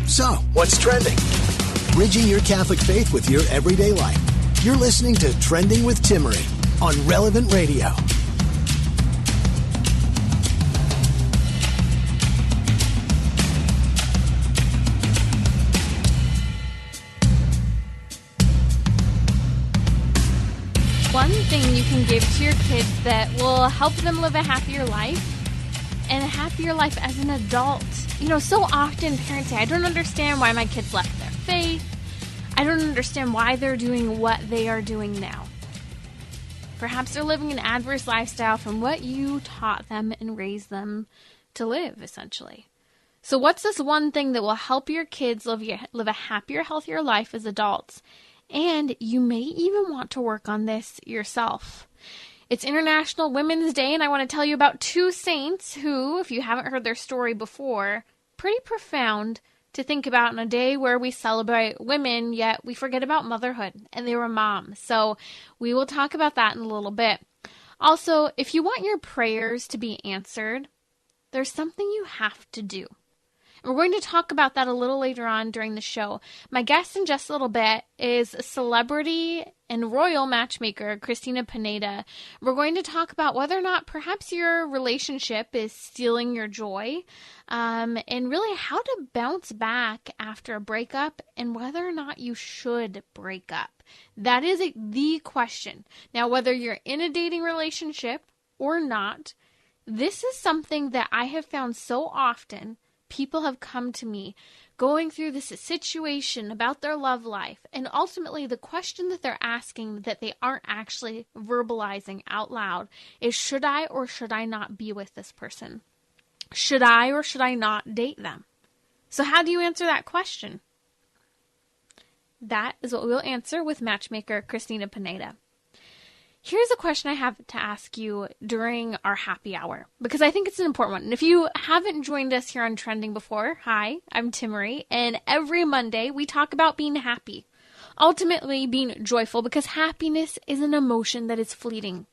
So, what's trending? Bridging your Catholic faith with your everyday life. You're listening to Trending with Timmerie on Relevant Radio. One thing you can give to your kids that will help them live a happier life, and a happier life as an adult. You know, so often parents say, I don't understand why my kids left their faith. I don't understand why they're doing what they are doing now. Perhaps they're living an adverse lifestyle from what you taught them and raised them to live, essentially. So what's this one thing that will help your kids live a happier, healthier life as adults? And you may even want to work on this yourself. It's International Women's Day, and I want to tell you about two saints who, if you haven't heard their story before, pretty profound to think about on a day where we celebrate women, yet we forget about motherhood, and they were moms. So we will talk about that in a little bit. Also, if you want your prayers to be answered, there's something you have to do. We're going to talk about that a little later on during the show. My guest in just a little bit is celebrity and royal matchmaker Cristina Pineda. We're going to talk about whether or not perhaps your relationship is stealing your joy, and really how to bounce back after a breakup and whether or not you should break up. That is the question. Now, whether you're in a dating relationship or not, this is something that I have found so often. People have come to me going through this situation about their love life, and ultimately the question that they're asking that they aren't actually verbalizing out loud is, should I or should I not be with this person? Should I or should I not date them? So how do you answer that question? That is what we'll answer with matchmaker Cristina Pineda. Here's a question I have to ask you during our happy hour, because I think it's an important one. And if you haven't joined us here on Trending before, hi, I'm Timmerie, and every Monday we talk about being happy, ultimately being joyful, because happiness is an emotion that is fleeting.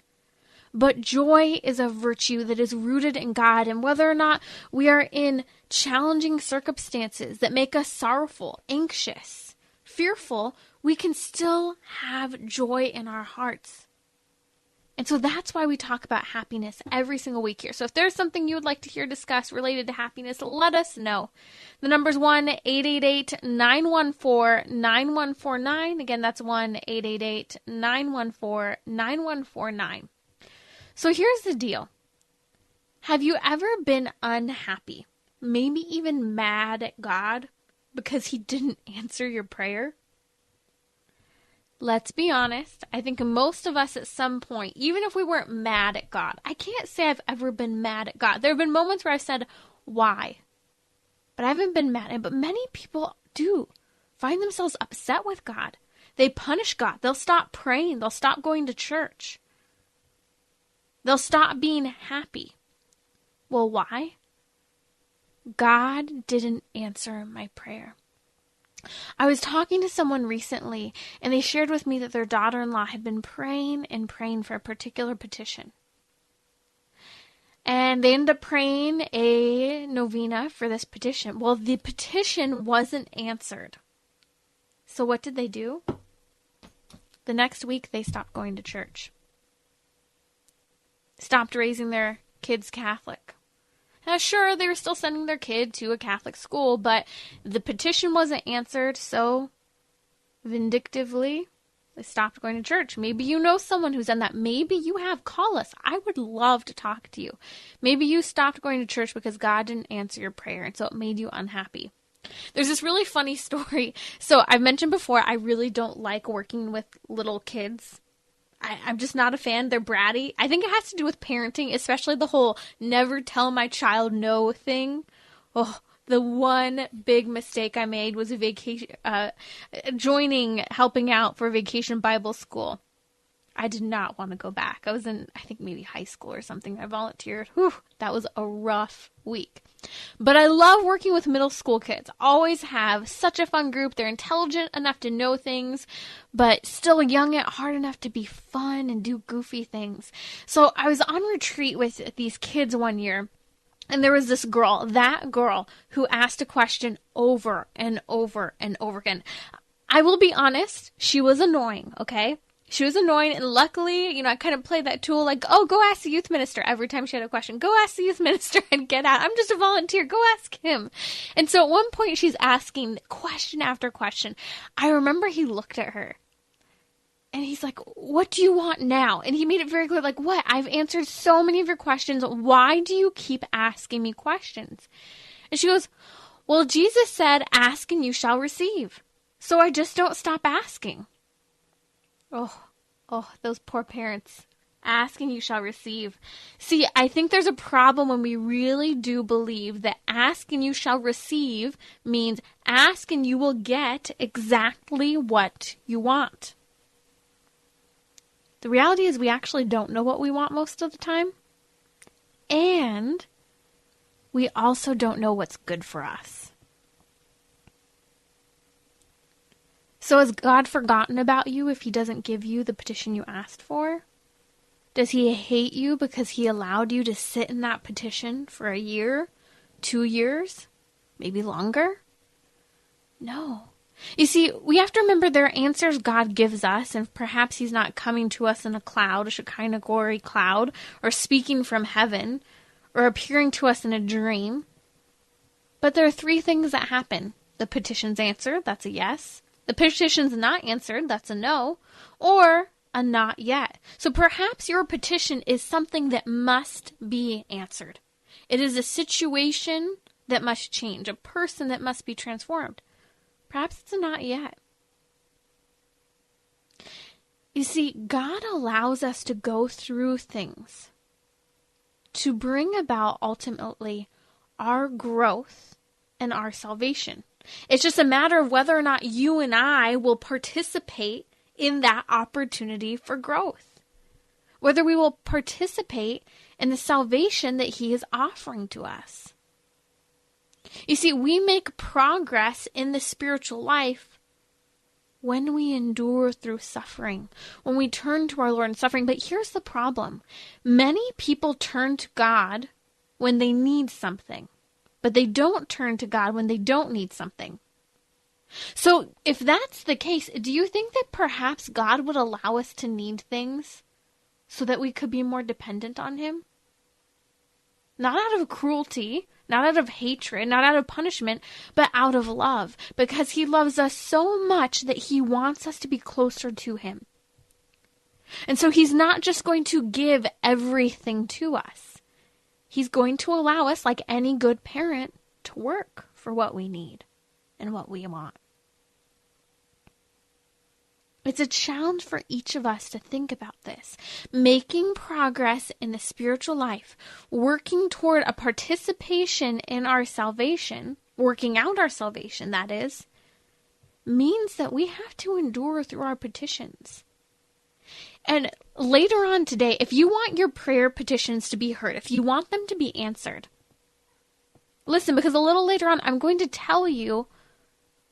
But joy is a virtue that is rooted in God, and whether or not we are in challenging circumstances that make us sorrowful, anxious, fearful, we can still have joy in our hearts. And so that's why we talk about happiness every single week here. So if there's something you would like to hear discussed related to happiness, let us know. The number's 1-888-914-9149. Again, that's 1-888-914-9149. So here's the deal. Have you ever been unhappy, maybe even mad at God because he didn't answer your prayer? Let's be honest, I think most of us at some point, even if we weren't mad at God, I can't say I've ever been mad at God. There have been moments where I've said, why? But I haven't been mad at him. But many people do find themselves upset with God. They punish God. They'll stop praying. They'll stop going to church. They'll stop being happy. Well, why? God didn't answer my prayer. I was talking to someone recently, and they shared with me that their daughter-in-law had been praying and praying for a particular petition. And they ended up praying a novena for this petition. Well, the petition wasn't answered. So what did they do? The next week, they stopped going to church. Stopped raising their kids Catholic. Now, sure, they were still sending their kid to a Catholic school, but the petition wasn't answered, so vindictively, they stopped going to church. Maybe you know someone who's done that. Maybe you have. Call us. I would love to talk to you. Maybe you stopped going to church because God didn't answer your prayer, and so it made you unhappy. There's this really funny story. So I've mentioned before, I really don't like working with little kids. I'm just not a fan. They're bratty. I think it has to do with parenting, especially the whole never tell my child no thing. Oh, the one big mistake I made was helping out for Vacation Bible School. I did not want to go back. I was in, I think maybe high school or something. I volunteered. Whew, that was a rough week. But I love working with middle school kids. Always have such a fun group. They're intelligent enough to know things, but still young at heart enough to be fun and do goofy things. So I was on retreat with these kids one year. And there was this girl, that girl, who asked a question over and over and over again. I will be honest, she was annoying, okay? She was annoying, and luckily, I kind of played that tool like, oh, go ask the youth minister every time she had a question. Go ask the youth minister and get out. I'm just a volunteer. Go ask him. And so at one point, she's asking question after question. I remember he looked at her, and he's like, what do you want now? And he made it very clear, like, what? I've answered so many of your questions. Why do you keep asking me questions? And she goes, well, Jesus said, ask and you shall receive. So I just don't stop asking. Oh, those poor parents. Ask and you shall receive. See, I think there's a problem when we really do believe that ask and you shall receive means ask and you will get exactly what you want. The reality is we actually don't know what we want most of the time. And we also don't know what's good for us. So has God forgotten about you if he doesn't give you the petition you asked for? Does he hate you because he allowed you to sit in that petition for a year, 2 years, maybe longer? No. You see, we have to remember there are answers God gives us, and perhaps he's not coming to us in a cloud, a Shekinah glory cloud, or speaking from heaven, or appearing to us in a dream. But there are 3 things that happen. The petition's answered, that's a yes. The petition's not answered, that's a no, or a not yet. So perhaps your petition is something that must be answered. It is a situation that must change, a person that must be transformed. Perhaps it's a not yet. You see, God allows us to go through things to bring about ultimately our growth and our salvation. It's just a matter of whether or not you and I will participate in that opportunity for growth. Whether we will participate in the salvation that he is offering to us. You see, we make progress in the spiritual life when we endure through suffering, when we turn to our Lord in suffering. But here's the problem. Many people turn to God when they need something. But they don't turn to God when they don't need something. So if that's the case, do you think that perhaps God would allow us to need things so that we could be more dependent on him? Not out of cruelty, not out of hatred, not out of punishment, but out of love. Because he loves us so much that he wants us to be closer to him. And so he's not just going to give everything to us. He's going to allow us, like any good parent, to work for what we need and what we want. It's a challenge for each of us to think about this. Making progress in the spiritual life, working toward a participation in our salvation, working out our salvation, that is, means that we have to endure through our petitions. And later on today, if you want your prayer petitions to be heard, if you want them to be answered, listen, because a little later on, I'm going to tell you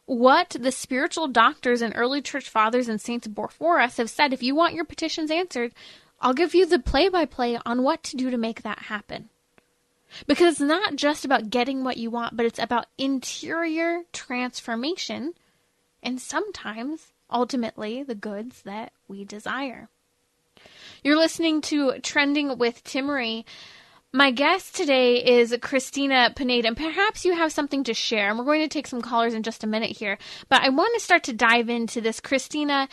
what the spiritual doctors and early church fathers and saints before us have said. If you want your petitions answered, I'll give you the play-by-play on what to do to make that happen. Because it's not just about getting what you want, but it's about interior transformation and sometimes, ultimately, the goods that we desire. You're listening to Trending with Timmerie. My guest today is Cristina Pineda, and perhaps you have something to share. And we're going to take some callers in just a minute here. But I want to start to dive into this. Cristina,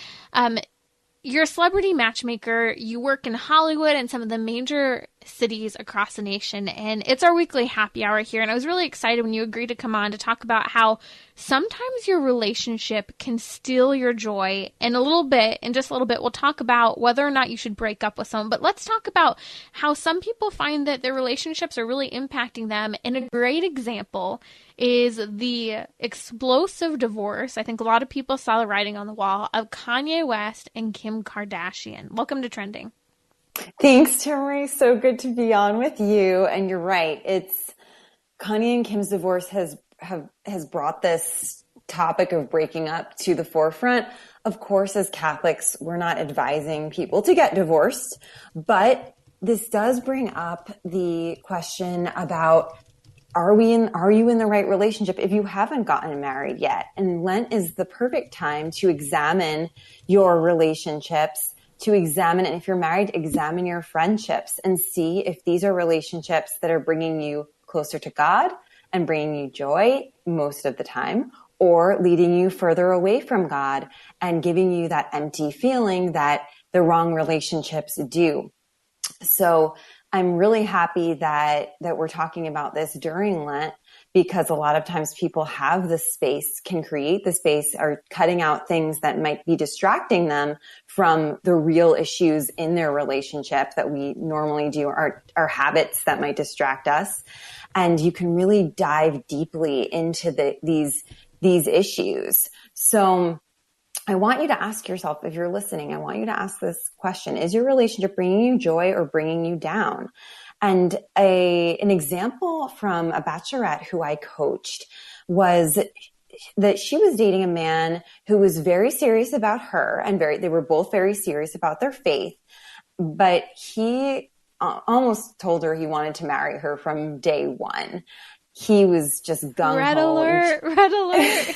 you're a celebrity matchmaker. You work in Hollywood and some of the major cities across the nation. And it's our weekly happy hour here. And I was really excited when you agreed to come on to talk about how sometimes your relationship can steal your joy. And in just a little bit, we'll talk about whether or not you should break up with someone. But let's talk about how some people find that their relationships are really impacting them. And a great example is the explosive divorce. I think a lot of people saw the writing on the wall of Kanye West and Kim Kardashian. Welcome to Trending. Thanks, Timmerie. So good to be on with you. And you're right. It's Kanye and Kim's divorce has brought this topic of breaking up to the forefront. Of course, as Catholics, we're not advising people to get divorced, but this does bring up the question about, are you in the right relationship if you haven't gotten married yet? And Lent is the perfect time to examine your relationships, to examine, and if you're married, examine your friendships and see if these are relationships that are bringing you closer to God and bringing you joy most of the time, or leading you further away from God and giving you that empty feeling that the wrong relationships do. So I'm really happy that we're talking about this during Lent, because a lot of times people have the space, can create the space, are cutting out things that might be distracting them from the real issues in their relationship that we normally do, our habits that might distract us. And you can really dive deeply into these issues. So I want you to ask yourself, if you're listening, I want you to ask this question: is your relationship bringing you joy or bringing you down? And an example from a bachelorette who I coached was that she was dating a man who was very serious about her, and they were both very serious about their faith, but he almost told her he wanted to marry her from day one. He was just gung-ho. Red alert, red alert.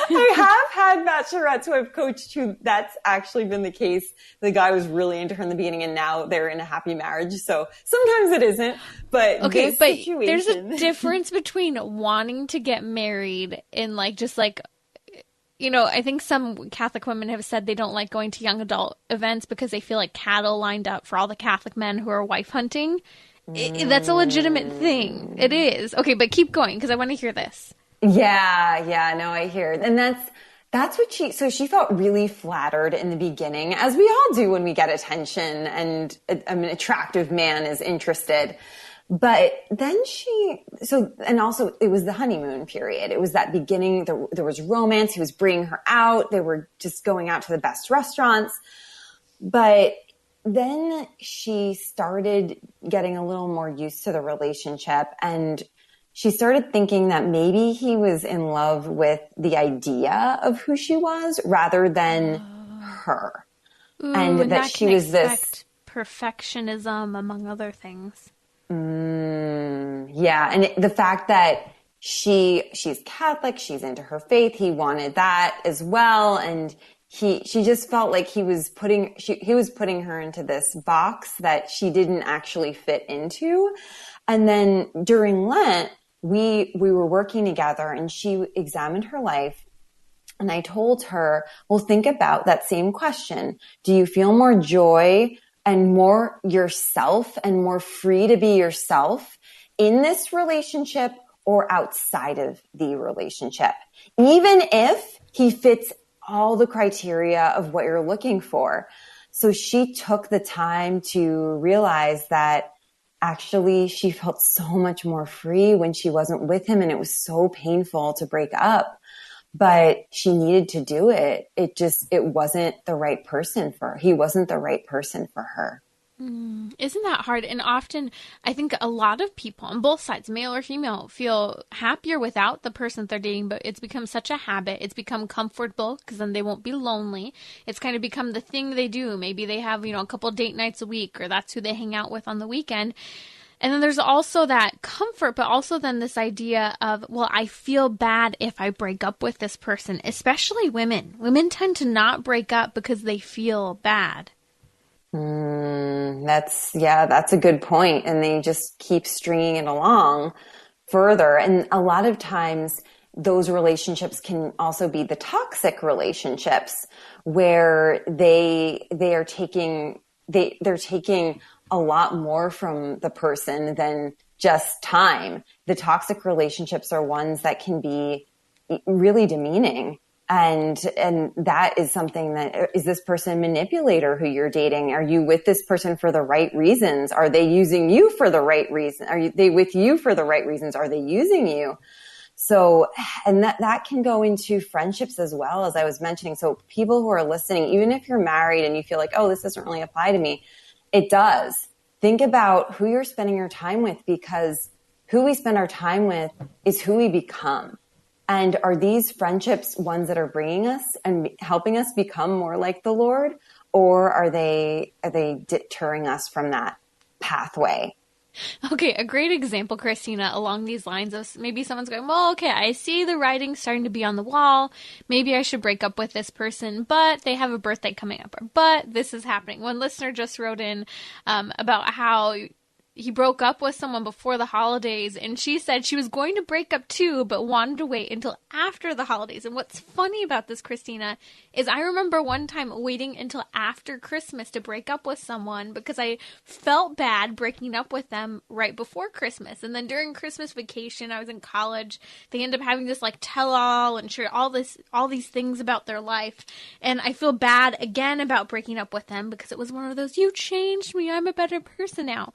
I have had bachelorettes who I've coached who that's actually been the case. The guy was really into her in the beginning, and now they're in a happy marriage. So sometimes it isn't, but okay, this but situation... there's a difference between wanting to get married and I think some Catholic women have said they don't like going to young adult events because they feel like cattle lined up for all the Catholic men who are wife hunting. That's a legitimate thing. It is. Okay, but keep going because I want to hear this. Yeah, no, I hear. And that's what she felt really flattered in the beginning, as we all do when we get attention and an attractive man is interested. But then and also it was the honeymoon period. It was that beginning, there was romance. He was bringing her out. They were just going out to the best restaurants. But then she started getting a little more used to the relationship, and she started thinking that maybe he was in love with the idea of who she was rather than her. Ooh, and that she was this perfectionism, among other things. Yeah. And the fact that she's Catholic, she's into her faith. He wanted that as well. And she just felt like he was putting her into this box that she didn't actually fit into. And then during Lent, we were working together, and she examined her life. And I told her, well, think about that same question. Do you feel more joy and more yourself and more free to be yourself in this relationship or outside of the relationship? Even if he fits all the criteria of what you're looking for. So she took the time to realize that actually she felt so much more free when she wasn't with him, and it was so painful to break up, but she needed to do it. It wasn't the right person for her. He wasn't the right person for her. Isn't that hard? And often I think a lot of people on both sides, male or female, feel happier without the person they're dating, but it's become such a habit. It's become comfortable because then they won't be lonely. It's kind of become the thing they do. Maybe they have, a couple date nights a week, or that's who they hang out with on the weekend. And then there's also that comfort, but also then this idea of, well, I feel bad if I break up with this person, especially women. Women tend to not break up because they feel bad. That's a good point. And they just keep stringing it along further. And a lot of times those relationships can also be the toxic relationships where they're taking a lot more from the person than just time. The toxic relationships are ones that can be really demeaning. And that is something that, is this person a manipulator who you're dating? Are you with this person for the right reasons? Are they using you for the right reason? Are they with you for the right reasons? Are they using you? So, and that can go into friendships as well, as I was mentioning. So people who are listening, even if you're married and you feel like, oh, this doesn't really apply to me, it does. Think about who you're spending your time with, because who we spend our time with is who we become. And are these friendships ones that are bringing us and helping us become more like the Lord? or are they deterring us from that pathway? Okay, a great example, Christina, along these lines of maybe someone's going, well, okay, I see the writing starting to be on the wall. Maybe I should break up with this person, but they have a birthday coming up, or but this is happening. One listener just wrote in about how he broke up with someone before the holidays, and she said she was going to break up too, but wanted to wait until after the holidays. And what's funny about this, Christina, is I remember one time waiting until after Christmas to break up with someone because I felt bad breaking up with them right before Christmas. And then during Christmas vacation, I was in college. They end up having this like tell-all and share all these things about their life. And I feel bad again about breaking up with them because it was one of those, you changed me, I'm a better person now.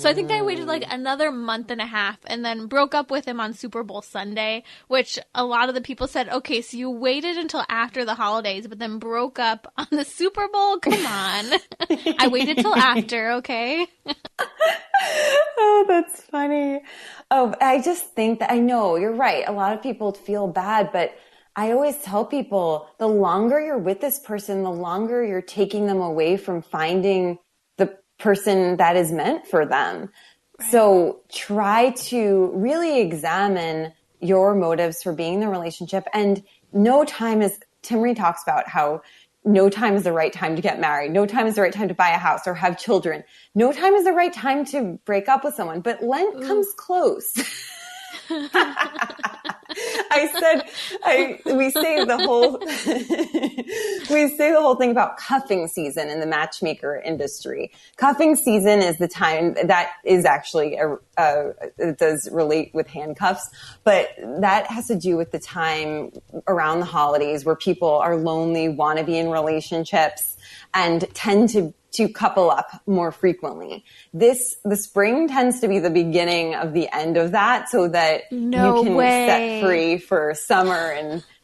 So I think I waited like another month and a half and then broke up with him on Super Bowl Sunday, which a lot of the people said, okay, so you waited until after the holidays, but then broke up on the Super Bowl? Come on. I waited till after, okay? Oh, that's funny. Oh, I just think that I know you're right. A lot of people feel bad, but I always tell people the longer you're with this person, the longer you're taking them away from finding the person that is meant for them. Right. So try to really examine your motives for being in the relationship. And no time is, Timmerie talks about how no time is the right time to get married. No time is the right time to buy a house or have children. No time is the right time to break up with someone. But Lent comes close. We say the whole thing about cuffing season in the matchmaker industry. Cuffing season is the time that is actually it does relate with handcuffs, but that has to do with the time around the holidays where people are lonely, want to be in relationships, and tend to couple up more frequently. The spring tends to be the beginning of the end of that so that you can set free for summer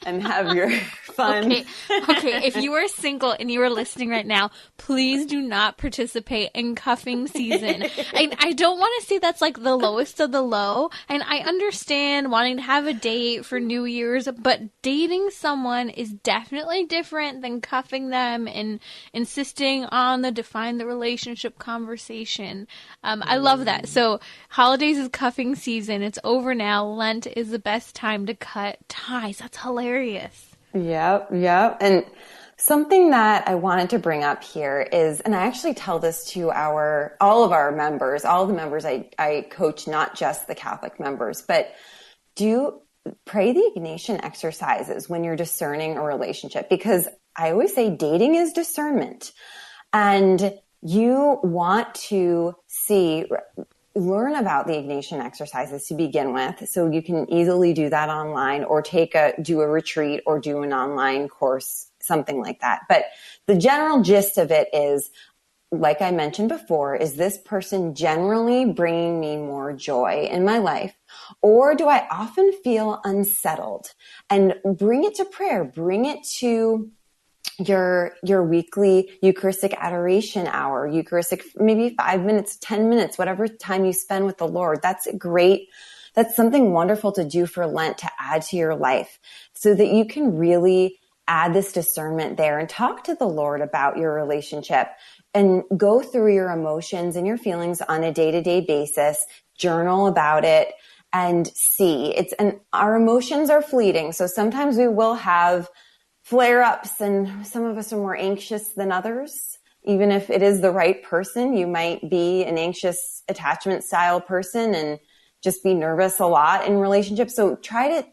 and have your fun. Okay. If you are single and you are listening right now, please do not participate in cuffing season. I don't want to say that's like the lowest of the low. And I understand wanting to have a date for New Year's, but dating someone is definitely different than cuffing them and insisting on the define the relationship conversation. I love that. So holidays is cuffing season. It's over now. Lent is the best time to cut ties. That's hilarious. Yep. And something that I wanted to bring up here is, and I actually tell this to all of our members, all the members I coach, not just the Catholic members, but pray the Ignatian exercises when you're discerning a relationship, because I always say dating is discernment, and you want to learn about the Ignatian exercises to begin with. So you can easily do that online or do a retreat or do an online course, something like that. But the general gist of it is, like I mentioned before, is this person generally bringing me more joy in my life? Or do I often feel unsettled? And bring it to prayer, bring it to your weekly Eucharistic adoration hour, maybe 5 minutes, 10 minutes, whatever time you spend with the Lord. That's something wonderful to do for Lent, to add to your life so that you can really add this discernment there and talk to the Lord about your relationship and go through your emotions and your feelings on a day-to-day basis, journal about it and see. And our emotions are fleeting. So sometimes we will have flare-ups, and some of us are more anxious than others. Even if it is the right person, you might be an anxious attachment style person and just be nervous a lot in relationships. So try to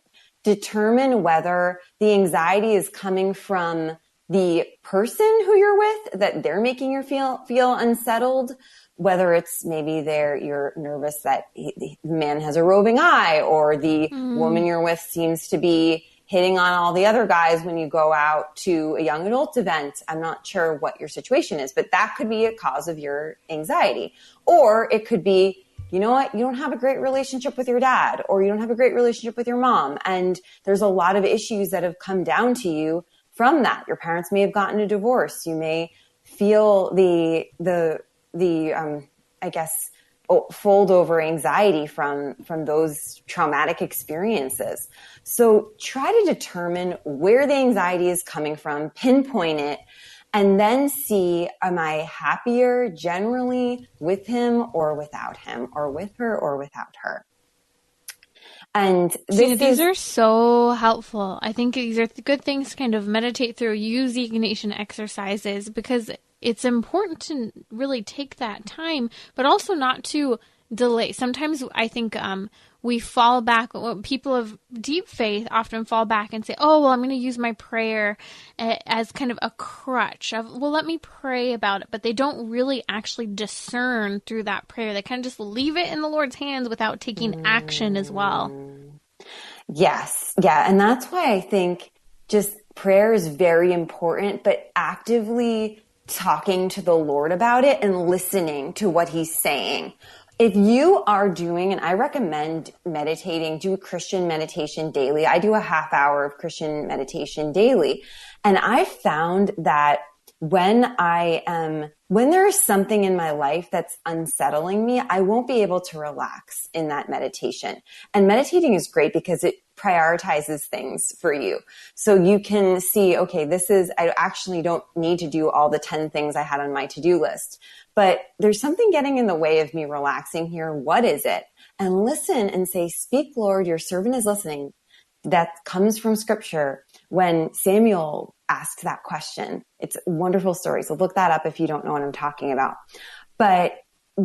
determine whether the anxiety is coming from the person who you're with, that they're making you feel unsettled, whether it's maybe you're nervous that the man has a roving eye, or the woman you're with seems to be hitting on all the other guys when you go out to a young adult event. I'm not sure what your situation is, but that could be a cause of your anxiety. Or it could be, you know what, you don't have a great relationship with your dad, or you don't have a great relationship with your mom. And there's a lot of issues that have come down to you from that. Your parents may have gotten a divorce. You may feel the fold over anxiety from those traumatic experiences. So try to determine where the anxiety is coming from, pinpoint it, and then see, am I happier generally with him or without him, or with her or without her? And these are so helpful. I think these are good things to kind of meditate through, use the Ignatian exercises, because it's important to really take that time, but also not to delay. Sometimes I think we fall back. People of deep faith often fall back and say, oh, well, I'm going to use my prayer as kind of a crutch of, well, let me pray about it. But they don't really actually discern through that prayer. They kind of just leave it in the Lord's hands without taking action as well. Yes. Yeah. And that's why I think just prayer is very important, but actively talking to the Lord about it and listening to what he's saying. If you are doing, and I recommend meditating, do Christian meditation daily. I do a half hour of Christian meditation daily. And I found that when there is something in my life that's unsettling me, I won't be able to relax in that meditation. And meditating is great because it prioritizes things for you. So you can see, okay, I actually don't need to do all the 10 things I had on my to-do list, but there's something getting in the way of me relaxing here. What is it? And listen and say, speak, Lord, your servant is listening. That comes from scripture when Samuel asked that question. It's a wonderful story. So look that up if you don't know what I'm talking about. But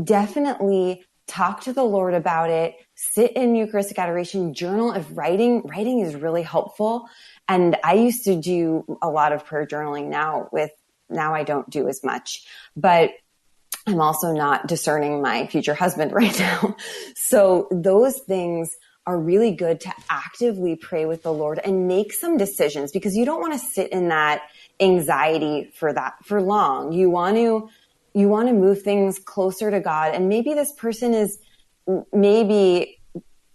definitely talk to the Lord about it. Sit in Eucharistic adoration, journal of writing. Writing is really helpful. And I used to do a lot of prayer journaling. Now I don't do as much, but I'm also not discerning my future husband right now. So those things are really good to actively pray with the Lord and make some decisions, because you don't want to sit in that anxiety for long. You want to move things closer to God. And maybe this person is maybe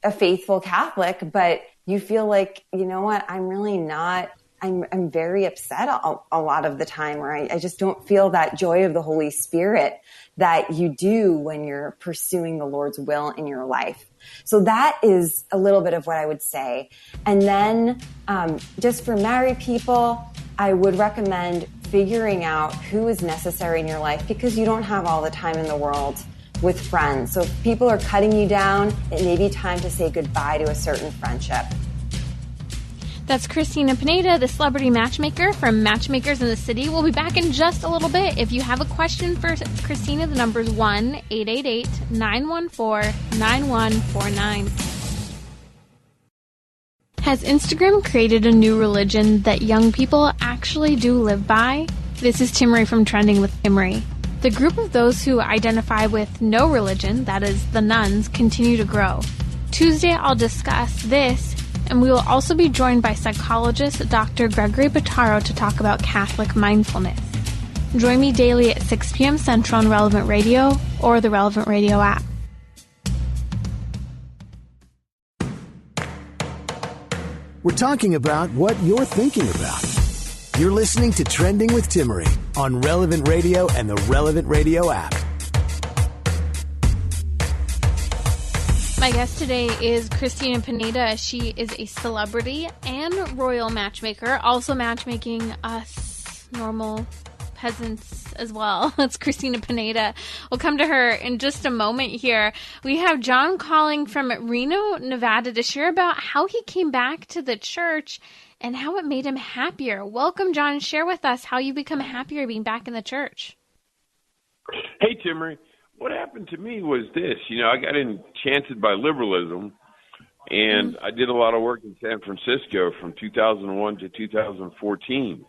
a faithful Catholic, but you feel like, you know what, I'm really not, I'm very upset a lot of the time, or I just don't feel that joy of the Holy Spirit that you do when you're pursuing the Lord's will in your life. So that is a little bit of what I would say. And then just for married people, I would recommend figuring out who is necessary in your life, because you don't have all the time in the world with friends. So if people are cutting you down, it may be time to say goodbye to a certain friendship. That's Cristina Pineda, the celebrity matchmaker from Matchmakers in the City. We'll be back in just a little bit. If you have a question for Cristina, the number is 1-888-914-9149. Has Instagram created a new religion that young people actually do live by? This is Timmerie from Trending with Timmerie. The group of those who identify with no religion, that is, the nuns, continue to grow. Tuesday, I'll discuss this, and we will also be joined by psychologist Dr. Gregory Bottaro to talk about Catholic mindfulness. Join me daily at 6 p.m. Central on Relevant Radio or the Relevant Radio app. We're talking about what you're thinking about. You're listening to Trending with Timmerie on Relevant Radio and the Relevant Radio app. My guest today is Cristina Pineda. She is a celebrity and royal matchmaker, also matchmaking us normal peasants as well. It's Cristina Pineda. We'll come to her in just a moment here. We have John calling from Reno, Nevada to share about how he came back to the church and how it made him happier. Welcome, John. Share with us how you become happier being back in the church. Hey, Timmerie. What happened to me was this. I got enchanted by liberalism, and I did a lot of work in San Francisco from 2001 to 2014.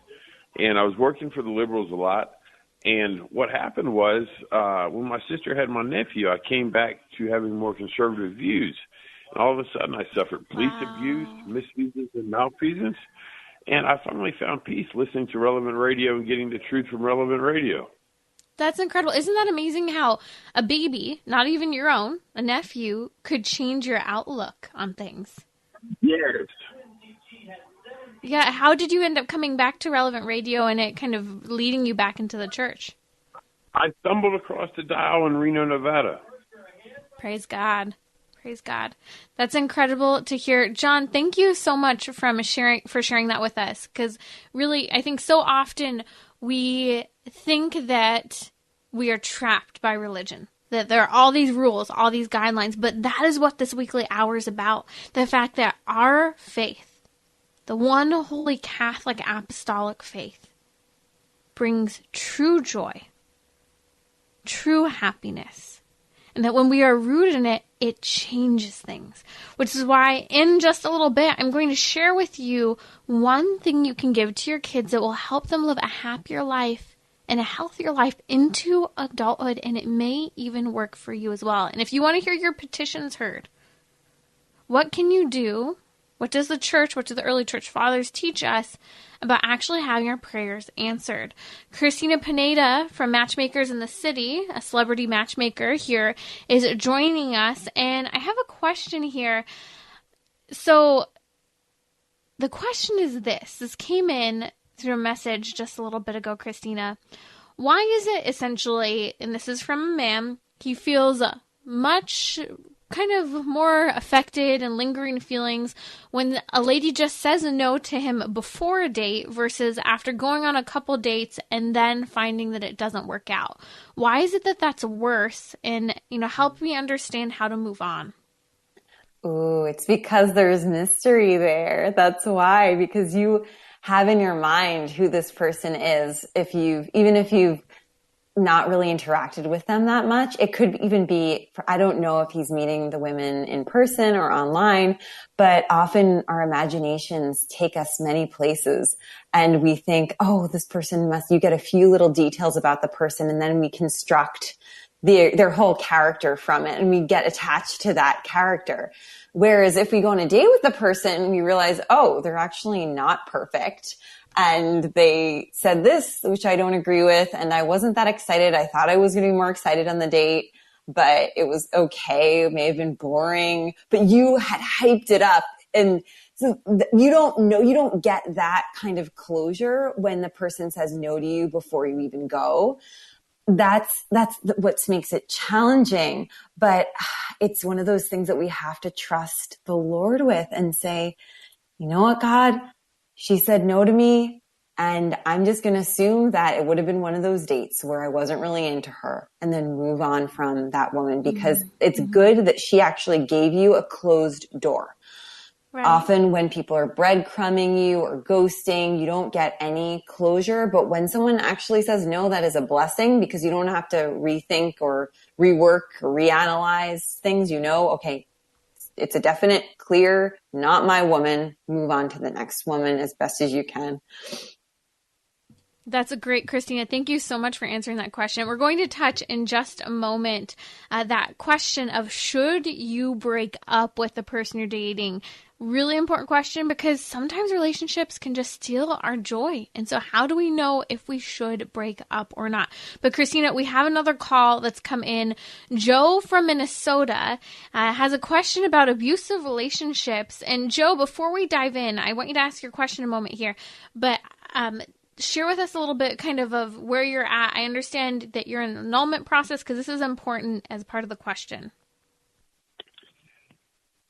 And I was working for the liberals a lot. And what happened was when my sister had my nephew, I came back to having more conservative views. And all of a sudden, I suffered police abuse, misuses, and malfeasance. And I finally found peace listening to Relevant Radio and getting the truth from Relevant Radio. That's incredible. Isn't that amazing how a baby, not even your own, a nephew, could change your outlook on things? Yes. Yeah, how did you end up coming back to Relevant Radio and it kind of leading you back into the church? I stumbled across the dial in Reno, Nevada. Praise God. Praise God. That's incredible to hear. John, thank you so much for sharing that with us, because really, I think so often we think that we are trapped by religion, that there are all these rules, all these guidelines, but that is what this weekly hour is about. The fact that our faith, the one holy Catholic apostolic faith, brings true joy, true happiness, and that when we are rooted in it, it changes things. Which is why in just a little bit, I'm going to share with you one thing you can give to your kids that will help them live a happier life and a healthier life into adulthood, and it may even work for you as well. And if you want to hear your petitions heard, what can you do? What does the church, what do the early church fathers teach us about actually having our prayers answered? Cristina Pineda from Matchmakers in the City, a celebrity matchmaker here, is joining us. And I have a question here. So the question is this. This came in through a message just a little bit ago, Cristina. Why is it essentially, and this is from a man, he feels much kind of more affected and lingering feelings when a lady just says no to him before a date versus after going on a couple dates and then finding that it doesn't work out? Why is it that that's worse? And, help me understand how to move on. Ooh, it's because there's mystery there. That's why, because you have in your mind who this person is. Even if you've not really interacted with them that much. It could even be, I don't know if he's meeting the women in person or online, but often our imaginations take us many places and we think, oh, this person you get a few little details about the person and then we construct their whole character from it and we get attached to that character. Whereas if we go on a date with the person, we realize, oh, they're actually not perfect. And they said this, which I don't agree with. And I wasn't that excited. I thought I was going to be more excited on the date, but it was okay. It may have been boring, but you had hyped it up. And so you don't get that kind of closure when the person says no to you before you even go. That's what makes it challenging. But it's one of those things that we have to trust the Lord with and say, you know what, God? She said no to me, and I'm just going to assume that it would have been one of those dates where I wasn't really into her and then move on from that woman because it's good that she actually gave you a closed door. Right. Often when people are breadcrumbing you or ghosting, you don't get any closure. But when someone actually says no, that is a blessing because you don't have to rethink or rework or reanalyze things. Okay, it's a definite, clear, not my woman. Move on to the next woman as best as you can. That's a great, Cristina. Thank you so much for answering that question. We're going to touch in just a moment that question of should you break up with the person you're dating? Really important question because sometimes relationships can just steal our joy. And so how do we know if we should break up or not? But Cristina, we have another call that's come in. Joe from Minnesota has a question about abusive relationships. And Joe, before we dive in, I want you to ask your question in a moment here. But share with us a little bit kind of where you're at. I understand that you're in an annulment process because this is important as part of the question.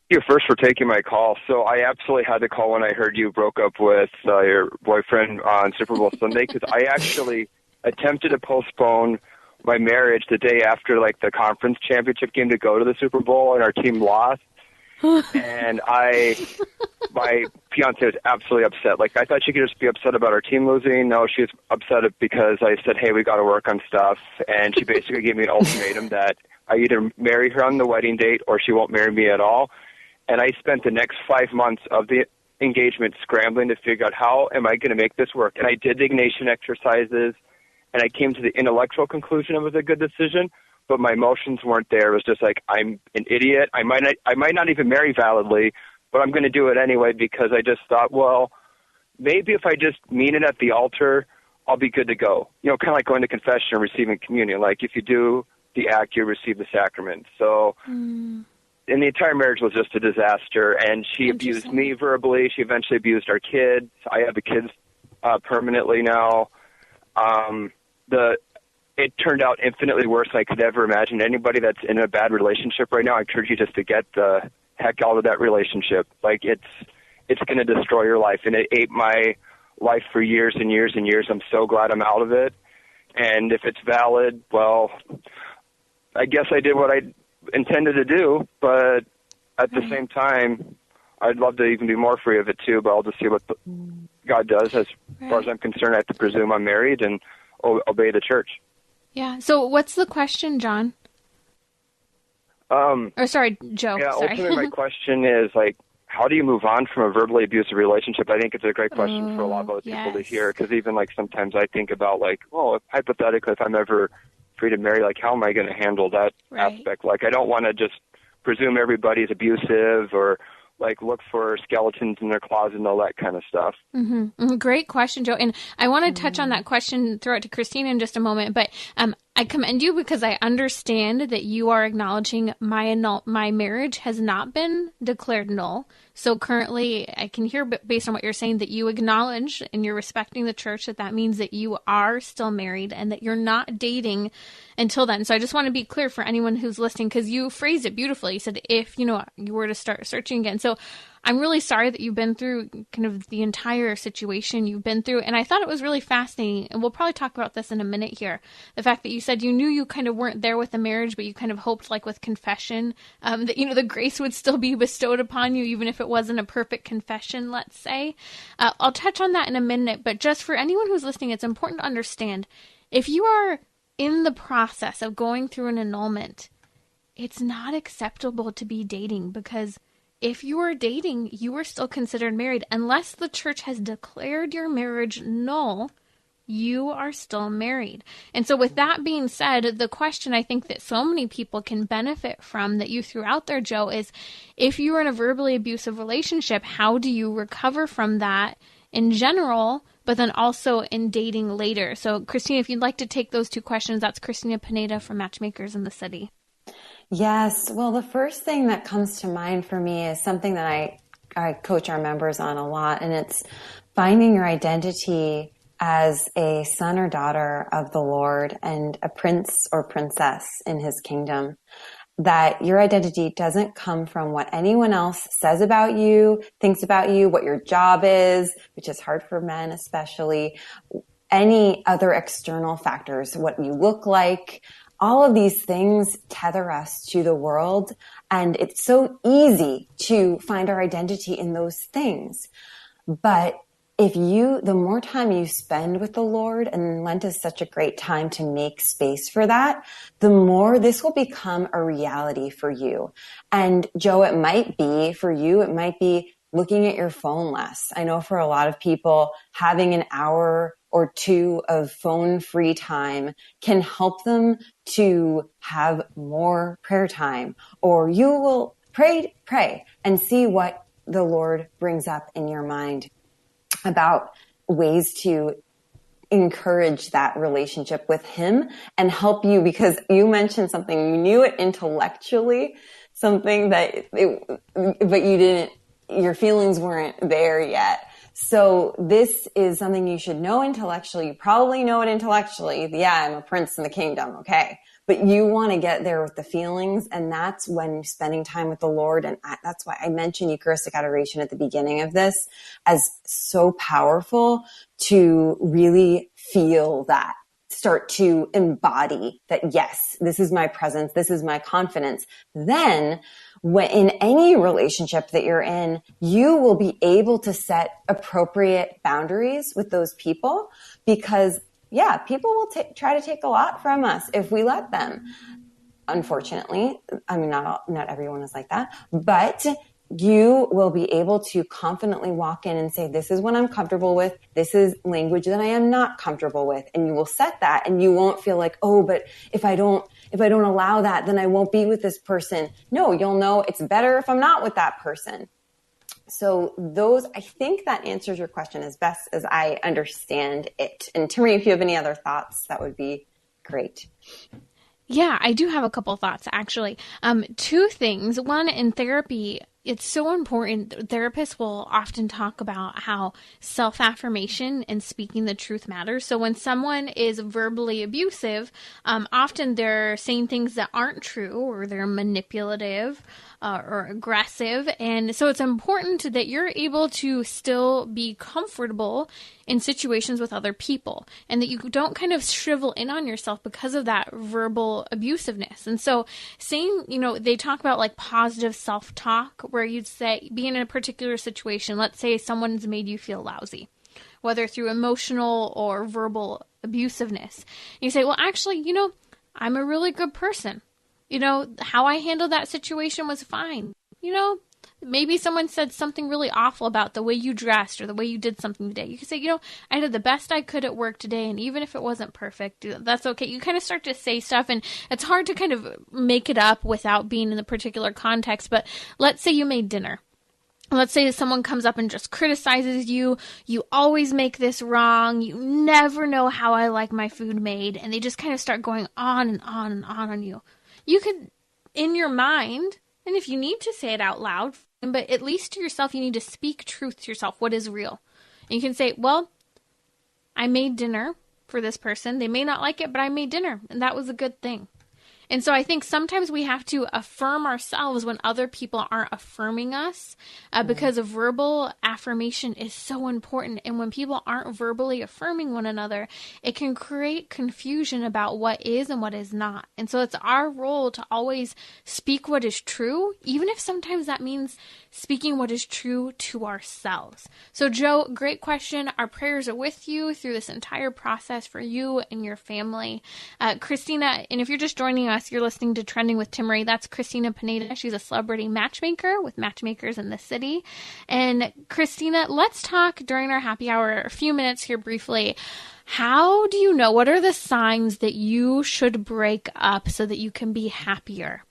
Thank you first for taking my call. So I absolutely had to call when I heard you broke up with your boyfriend on Super Bowl Sunday because I actually attempted to postpone my marriage the day after the conference championship game to go to the Super Bowl, and our team lost. And my fiance was absolutely upset. I thought she could just be upset about our team losing. No, she was upset because I said, hey, we got to work on stuff. And she basically gave me an ultimatum that I either marry her on the wedding date or she won't marry me at all. And I spent the next 5 months of the engagement scrambling to figure out how am I going to make this work. And I did the Ignatian exercises, and I came to the intellectual conclusion it was a good decision, but my emotions weren't there. It was just I'm an idiot. I might not even marry validly, but I'm going to do it anyway because I just thought, well, maybe if I just mean it at the altar, I'll be good to go. Kind of like going to confession and receiving communion. If you do the act, you receive the sacrament. So... And the entire marriage was just a disaster, and she abused me verbally. She eventually abused our kids. I have the kids permanently now. It turned out infinitely worse than I could ever imagine. Anybody that's in a bad relationship right now, I encourage you just to get the heck out of that relationship. It's going to destroy your life, and it ate my life for years and years and years. I'm so glad I'm out of it. And if it's valid, well, I guess I did what I intended to do, but at the same time, I'd love to even be more free of it too, but I'll just see what God does. As far as I'm concerned, I have to presume I'm married and obey the church. Yeah. So what's the question, John? Or sorry, Joe. Yeah, sorry. ultimately my question is, like, how do you move on from a verbally abusive relationship? I think it's a great question for a lot of other people to hear, because even, like, sometimes I think about, like, well, hypothetically, if I'm ever free to marry, like, how am I going to handle that aspect? Like, I don't want to just presume everybody's abusive or, like, look for skeletons in their closet and all that kind of stuff. Great question, Joe. And I want to touch on that question, throw it to Cristina in just a moment. But I commend you because I understand that you are acknowledging my marriage has not been declared null. So currently, I can hear, based on what you're saying, that you acknowledge and you're respecting the church, that means that you are still married and that you're not dating until then. So I just want to be clear for anyone who's listening, because you phrased it beautifully. You said, if, you were to start searching again. So I'm really sorry that you've been through kind of the entire situation you've been through. And I thought it was really fascinating. And we'll probably talk about this in a minute here. The fact that you said you knew you kind of weren't there with the marriage, but you kind of hoped, like with confession, that, the grace would still be bestowed upon you, even if it wasn't a perfect confession, let's say. I'll touch on that in a minute. But just for anyone who's listening, it's important to understand, if you are in the process of going through an annulment, it's not acceptable to be dating, because if you are dating, you are still considered married. Unless the church has declared your marriage null, you are still married. And so with that being said, the question I think that so many people can benefit from that you threw out there, Joe, is if you are in a verbally abusive relationship, how do you recover from that in general, but then also in dating later? So Cristina, if you'd like to take those two questions, that's Cristina Pineda from Matchmakers in the City. Yes. Well, the first thing that comes to mind for me is something that I coach our members on a lot, and it's finding your identity as a son or daughter of the Lord and a prince or princess in his kingdom. That your identity doesn't come from what anyone else says about you, thinks about you, what your job is, which is hard for men especially, any other external factors, what you look like. All of these things tether us to the world, and it's so easy to find our identity in those things. But the more time you spend with the Lord, and Lent is such a great time to make space for that, the more this will become a reality for you. And Joe, it might be looking at your phone less. I know for a lot of people, having an hour or two of phone-free time can help them to have more prayer time. Or you will pray and see what the Lord brings up in your mind about ways to encourage that relationship with him and help you, because you mentioned something, you knew it intellectually, something but you didn't, your feelings weren't there yet. So this is something you should know intellectually. You probably know it intellectually. Yeah, I'm a prince in the kingdom. Okay. But you want to get there with the feelings. And that's when spending time with the Lord. And that's why I mentioned Eucharistic adoration at the beginning of this as so powerful to really feel that. Start to embody that, yes, this is my presence. This is my confidence. Then in any relationship that you're in, you will be able to set appropriate boundaries with those people, because people will try to take a lot from us if we let them. Unfortunately, I mean, not everyone is like that, but you will be able to confidently walk in and say, this is what I'm comfortable with. This is language that I am not comfortable with. And you will set that, and you won't feel like, oh, but if I don't allow that, then I won't be with this person. No, you'll know it's better if I'm not with that person. So I think that answers your question as best as I understand it. And Timmerie, if you have any other thoughts, that would be great. Yeah, I do have a couple thoughts, actually. Two things. One, in therapy, it's so important. Therapists will often talk about how self-affirmation and speaking the truth matters. So when someone is verbally abusive, often they're saying things that aren't true, or they're manipulative, or aggressive. And so it's important that you're able to still be comfortable in situations with other people, and that you don't kind of shrivel in on yourself because of that verbal abusiveness. And so saying, they talk about like positive self-talk, where you'd say, be in a particular situation. Let's say someone's made you feel lousy, whether through emotional or verbal abusiveness. You say, well, actually, I'm a really good person. How I handled that situation was fine. Maybe someone said something really awful about the way you dressed or the way you did something today. You can say, I did the best I could at work today, and even if it wasn't perfect, that's okay. You kind of start to say stuff, and it's hard to kind of make it up without being in the particular context. But let's say you made dinner. Let's say someone comes up and just criticizes you. You always make this wrong. You never know how I like my food made. And they just kind of start going on and on and on you. You could, in your mind, and if you need to say it out loud, but at least to yourself, you need to speak truth to yourself, what is real. And you can say, well, I made dinner for this person. They may not like it, but I made dinner, and that was a good thing. And so I think sometimes we have to affirm ourselves when other people aren't affirming us, because a verbal affirmation is so important. And when people aren't verbally affirming one another, it can create confusion about what is and what is not. And so it's our role to always speak what is true, even if sometimes that means speaking what is true to ourselves. So Joe, great question. Our prayers are with you through this entire process for you and your family. Cristina, and if you're just joining us, you're listening to Trending with Timmerie. That's Cristina Pineda. She's a celebrity matchmaker with Matchmakers in the City. And Cristina, let's talk during our happy hour, a few minutes here briefly. How do you know? What are the signs that you should break up so that you can be happier?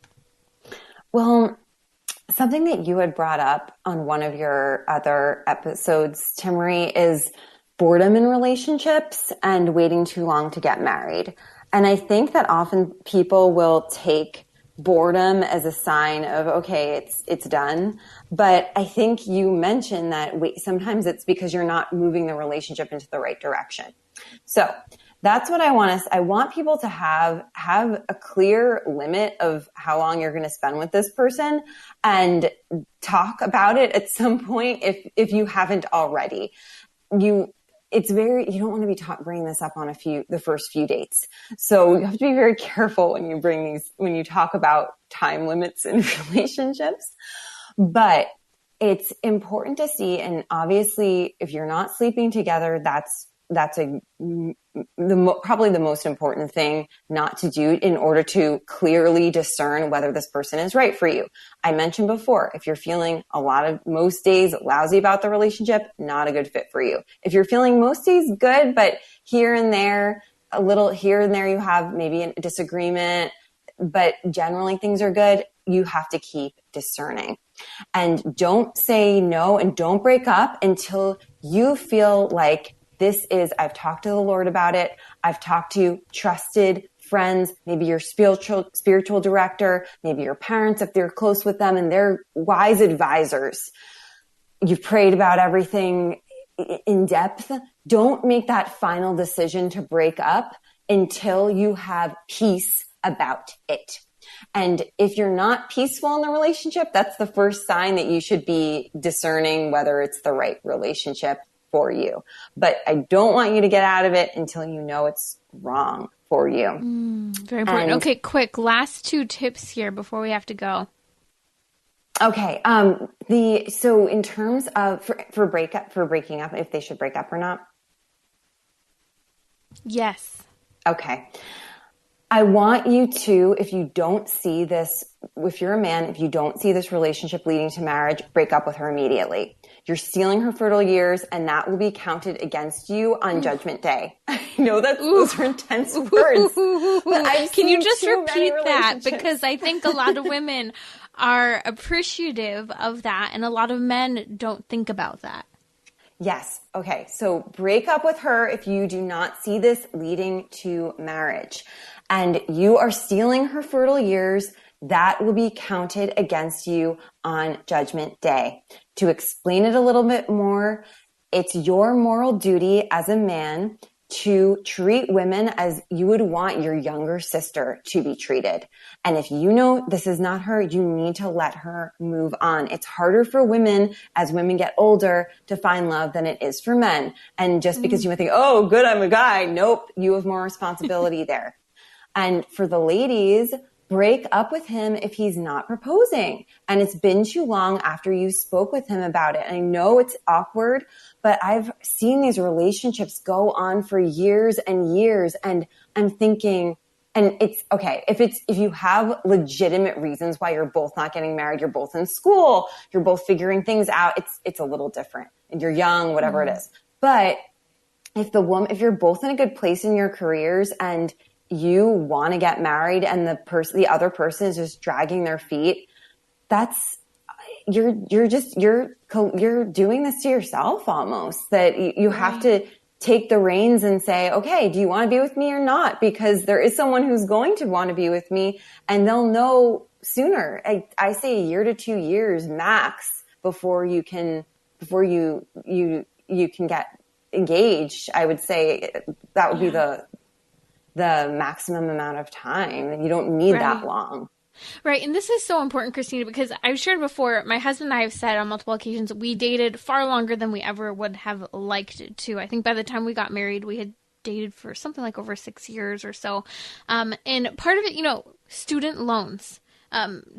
Well, something that you had brought up on one of your other episodes, Timmerie, is boredom in relationships and waiting too long to get married. And I think that often people will take boredom as a sign of, okay, it's done. But I think you mentioned that sometimes it's because you're not moving the relationship into the right direction. So that's what I want people to have a clear limit of how long you're going to spend with this person, and talk about it at some point if you haven't already. You don't want to be bringing this up on the first few dates. So you have to be very careful when you talk about time limits in relationships. But it's important to see, and obviously if you're not sleeping together, that's probably the most important thing not to do in order to clearly discern whether this person is right for you. I mentioned before, if you're feeling most days lousy about the relationship, not a good fit for you. If you're feeling most days good, but here and there you have maybe a disagreement, but generally things are good, you have to keep discerning. And don't say no, and don't break up until you feel like I've talked to the Lord about it. I've talked to trusted friends, maybe your spiritual director, maybe your parents, if they're close with them, and they're wise advisors. You've prayed about everything in depth. Don't make that final decision to break up until you have peace about it. And if you're not peaceful in the relationship, that's the first sign that you should be discerning whether it's the right relationship for you. But I don't want you to get out of it until you know it's wrong for you. Very important. Okay, quick, last 2 tips here before we have to go. Okay. So in terms of for breaking up, if they should break up or not. Yes. Okay. I want you to, if you're a man, if you don't see this relationship leading to marriage, break up with her immediately. You're stealing her fertile years, and that will be counted against you on Judgment Day. I know that those are intense words. But can you just repeat that? Because I think a lot of women are appreciative of that, and a lot of men don't think about that. Yes. Okay. So break up with her if you do not see this leading to marriage, and you are stealing her fertile years. That will be counted against you on Judgment Day. To explain it a little bit more, it's your moral duty as a man to treat women as you would want your younger sister to be treated. And if you know this is not her, you need to let her move on. It's harder for women as women get older to find love than it is for men. And just because you might think, oh, good, I'm a guy. Nope, you have more responsibility there. And for the ladies, break up with him if he's not proposing. And it's been too long after you spoke with him about it. And I know it's awkward, but I've seen these relationships go on for years and years. And I'm thinking, and it's okay, if you have legitimate reasons why you're both not getting married, you're both in school, you're both figuring things out, it's a little different. And you're young, whatever it is. But if you're both in a good place in your careers and you want to get married and the other person is just dragging their feet, you're doing this to yourself almost, that you have to take the reins and say, okay, do you want to be with me or not? Because there is someone who's going to want to be with me, and they'll know sooner. I say a year to 2 years max before you can get engaged. I would say that would be the maximum amount of time. You don't need that long. Right. And this is so important, Cristina, because I've shared before, my husband and I have said on multiple occasions, we dated far longer than we ever would have liked to. I think by the time we got married, we had dated for something like over 6 years or so. And part of it, student loans,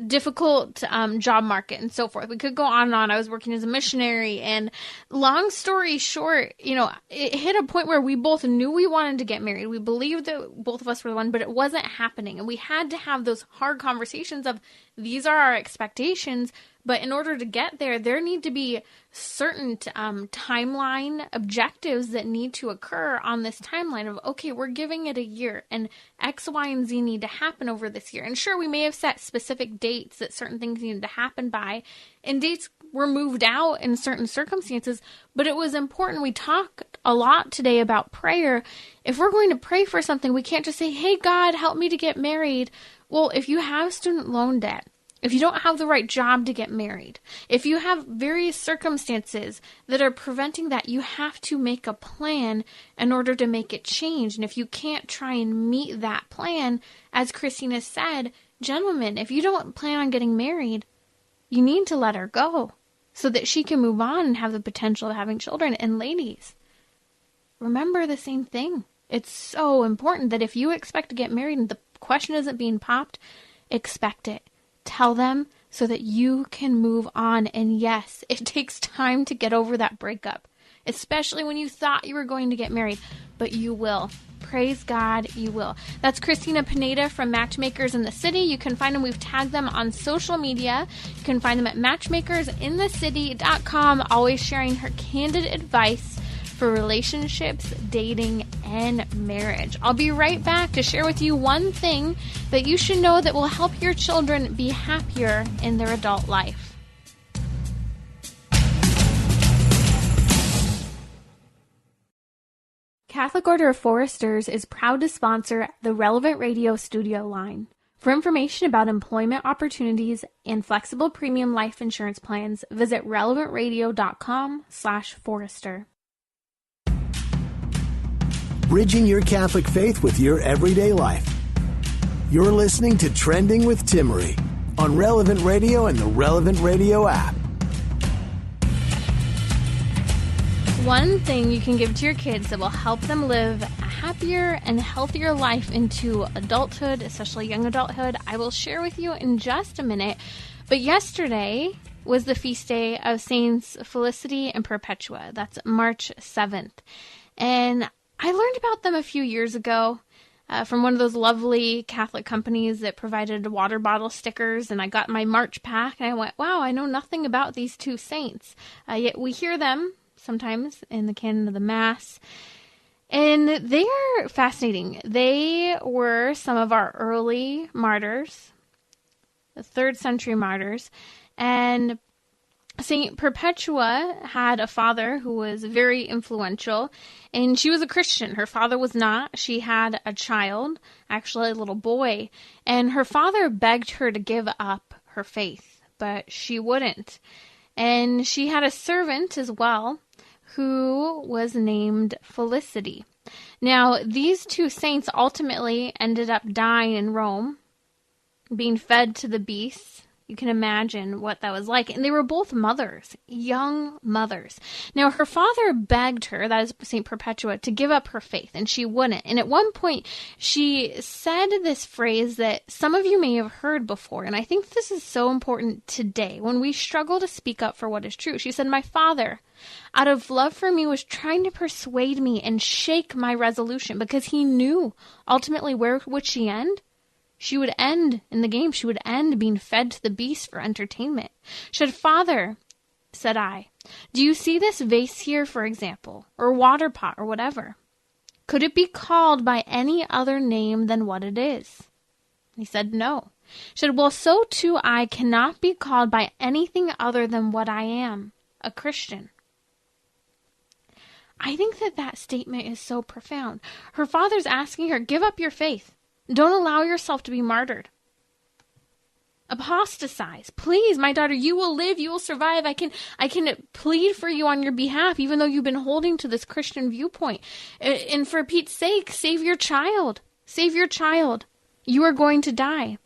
difficult job market and so forth. We could go on and on. I was working as a missionary, and long story short, it hit a point where we both knew we wanted to get married. We believed that both of us were the one, but it wasn't happening. And we had to have those hard conversations of, these are our expectations, but in order to get there, there need to be certain timeline objectives that need to occur on this timeline of, okay, we're giving it a year and X, Y, and Z need to happen over this year. And sure, we may have set specific dates that certain things needed to happen by, and dates were moved out in certain circumstances, but it was important. We talked a lot today about prayer. If we're going to pray for something, we can't just say, hey, God, help me to get married. Well, if you have student loan debt, if you don't have the right job to get married, if you have various circumstances that are preventing that, you have to make a plan in order to make it change. And if you can't try and meet that plan, as Cristina said, gentlemen, if you don't plan on getting married, you need to let her go so that she can move on and have the potential of having children. And ladies, remember the same thing. It's so important that if you expect to get married and the question isn't being popped, expect it. Tell them so that you can move on. And yes, it takes time to get over that breakup, especially when you thought you were going to get married, but you will. Praise God, you will. That's Cristina Pineda from Matchmakers in the City. You can find them. We've tagged them on social media. You can find them at matchmakersinthecity.com, always sharing her candid advice for relationships, dating, and marriage. I'll be right back to share with you one thing that you should know that will help your children be happier in their adult life. Catholic Order of Foresters is proud to sponsor the Relevant Radio Studio line. For information about employment opportunities and flexible premium life insurance plans, visit relevantradio.com/Forester. Bridging your Catholic faith with your everyday life. You're listening to Trending with Timmerie on Relevant Radio and the Relevant Radio app. One thing you can give to your kids that will help them live a happier and healthier life into adulthood, especially young adulthood, I will share with you in just a minute. But yesterday was the feast day of Saints Felicity and Perpetua. That's March 7th. And I learned about them a few years ago from one of those lovely Catholic companies that provided water bottle stickers, and I got my March pack, and I went, wow, I know nothing about these two saints. Yet we hear them sometimes in the canon of the Mass, and they are fascinating. They were some of our early martyrs, the 3rd century martyrs, and Saint Perpetua had a father who was very influential, and she was a Christian. Her father was not. She had a child, actually a little boy, and her father begged her to give up her faith, but she wouldn't. And she had a servant as well who was named Felicity. Now, these two saints ultimately ended up dying in Rome, being fed to the beasts. You can imagine what that was like. And they were both mothers, young mothers. Now, her father begged her, that is St. Perpetua, to give up her faith, and she wouldn't. And at one point, she said this phrase that some of you may have heard before, and I think this is so important today when we struggle to speak up for what is true. She said, "My father, out of love for me, was trying to persuade me and shake my resolution because he knew ultimately where would she end? She would end in the game. She would end being fed to the beast for entertainment. She said, 'Father,' said I, 'do you see this vase here, for example, or water pot or whatever? Could it be called by any other name than what it is?' He said, 'No.' She said, 'Well, so too I cannot be called by anything other than what I am, a Christian.'" I think that statement is so profound. Her father's asking her, give up your faith. Don't allow yourself to be martyred. Apostatize. Please, my daughter, you will live, you will survive. I can plead for you on your behalf, even though you've been holding to this Christian viewpoint. And for Pete's sake, save your child. Save your child. You are going to die.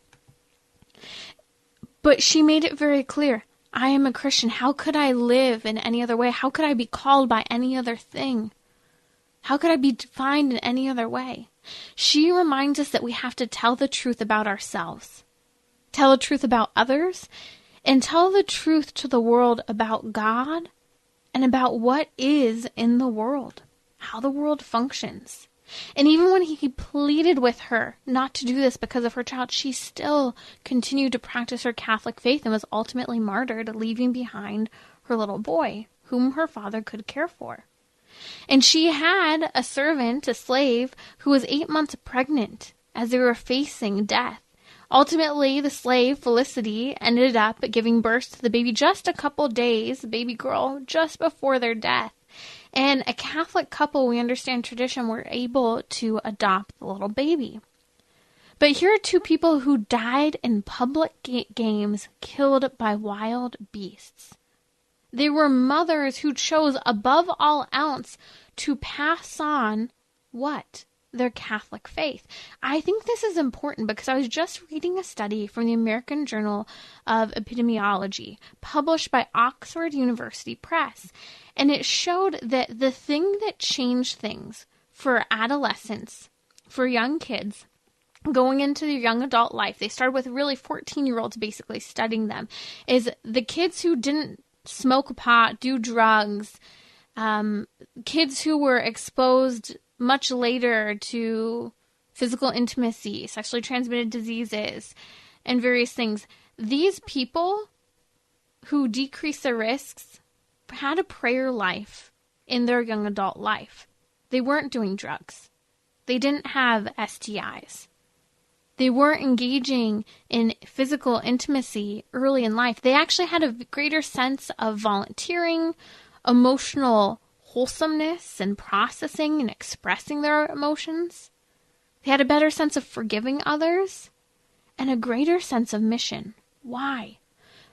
But she made it very clear. I am a Christian. How could I live in any other way? How could I be called by any other thing? How could I be defined in any other way? She reminds us that we have to tell the truth about ourselves, tell the truth about others, and tell the truth to the world about God and about what is in the world, how the world functions. And even when he pleaded with her not to do this because of her child, she still continued to practice her Catholic faith and was ultimately martyred, leaving behind her little boy, whom her father could care for. And she had a servant, a slave, who was 8 months pregnant as they were facing death. Ultimately, the slave, Felicity, ended up giving birth to the baby just a couple days, the baby girl, just before their death. And a Catholic couple, we understand tradition, were able to adopt the little baby. But here are two people who died in public games, killed by wild beasts. They were mothers who chose above all else to pass on what? Their Catholic faith. I think this is important because I was just reading a study from the American Journal of Epidemiology, published by Oxford University Press, and it showed that the thing that changed things for adolescents, for young kids, going into their young adult life, they started with really 14-year-olds basically studying them, is the kids who didn't smoke pot, do drugs, kids who were exposed much later to physical intimacy, sexually transmitted diseases, and various things. These people who decrease their risks had a prayer life in their young adult life. They weren't doing drugs. They didn't have STIs. They weren't engaging in physical intimacy early in life. They actually had a greater sense of volunteering, emotional wholesomeness and processing and expressing their emotions. They had a better sense of forgiving others and a greater sense of mission. Why?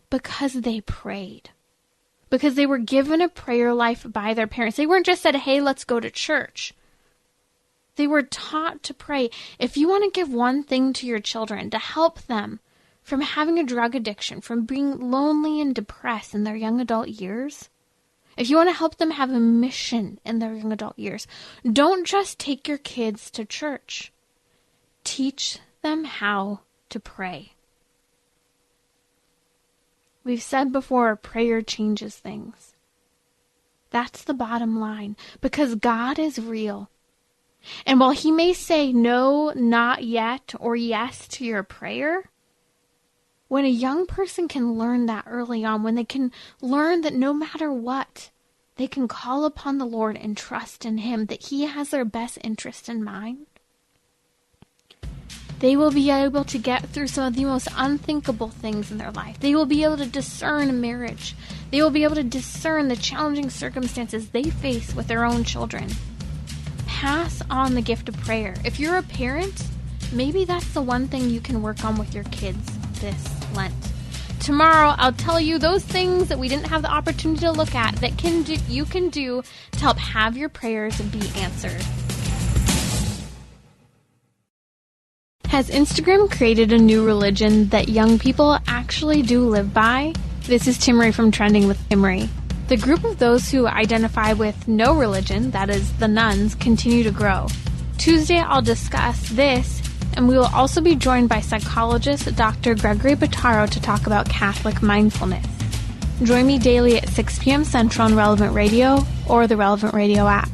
Because they prayed. Because they were given a prayer life by their parents. They weren't just said, hey, let's go to church. They were taught to pray. If you want to give one thing to your children to help them from having a drug addiction, from being lonely and depressed in their young adult years, if you want to help them have a mission in their young adult years, don't just take your kids to church. Teach them how to pray. We've said before, prayer changes things. That's the bottom line, because God is real. And while he may say no, not yet, or yes to your prayer, when a young person can learn that early on, when they can learn that no matter what, they can call upon the Lord and trust in him, that he has their best interest in mind, they will be able to get through some of the most unthinkable things in their life. They will be able to discern marriage. They will be able to discern the challenging circumstances they face with their own children. Pass on the gift of prayer. If you're a parent, maybe that's the one thing you can work on with your kids this Lent. Tomorrow, I'll tell you those things that we didn't have the opportunity to look at that you can do to help have your prayers be answered. Has Instagram created a new religion that young people actually do live by? This is Timmerie from Trending with Timmerie. The group of those who identify with no religion, that is, the nuns, continue to grow. Tuesday, I'll discuss this, and we will also be joined by psychologist Dr. Gregory Bottaro to talk about Catholic mindfulness. Join me daily at 6 p.m. Central on Relevant Radio or the Relevant Radio app.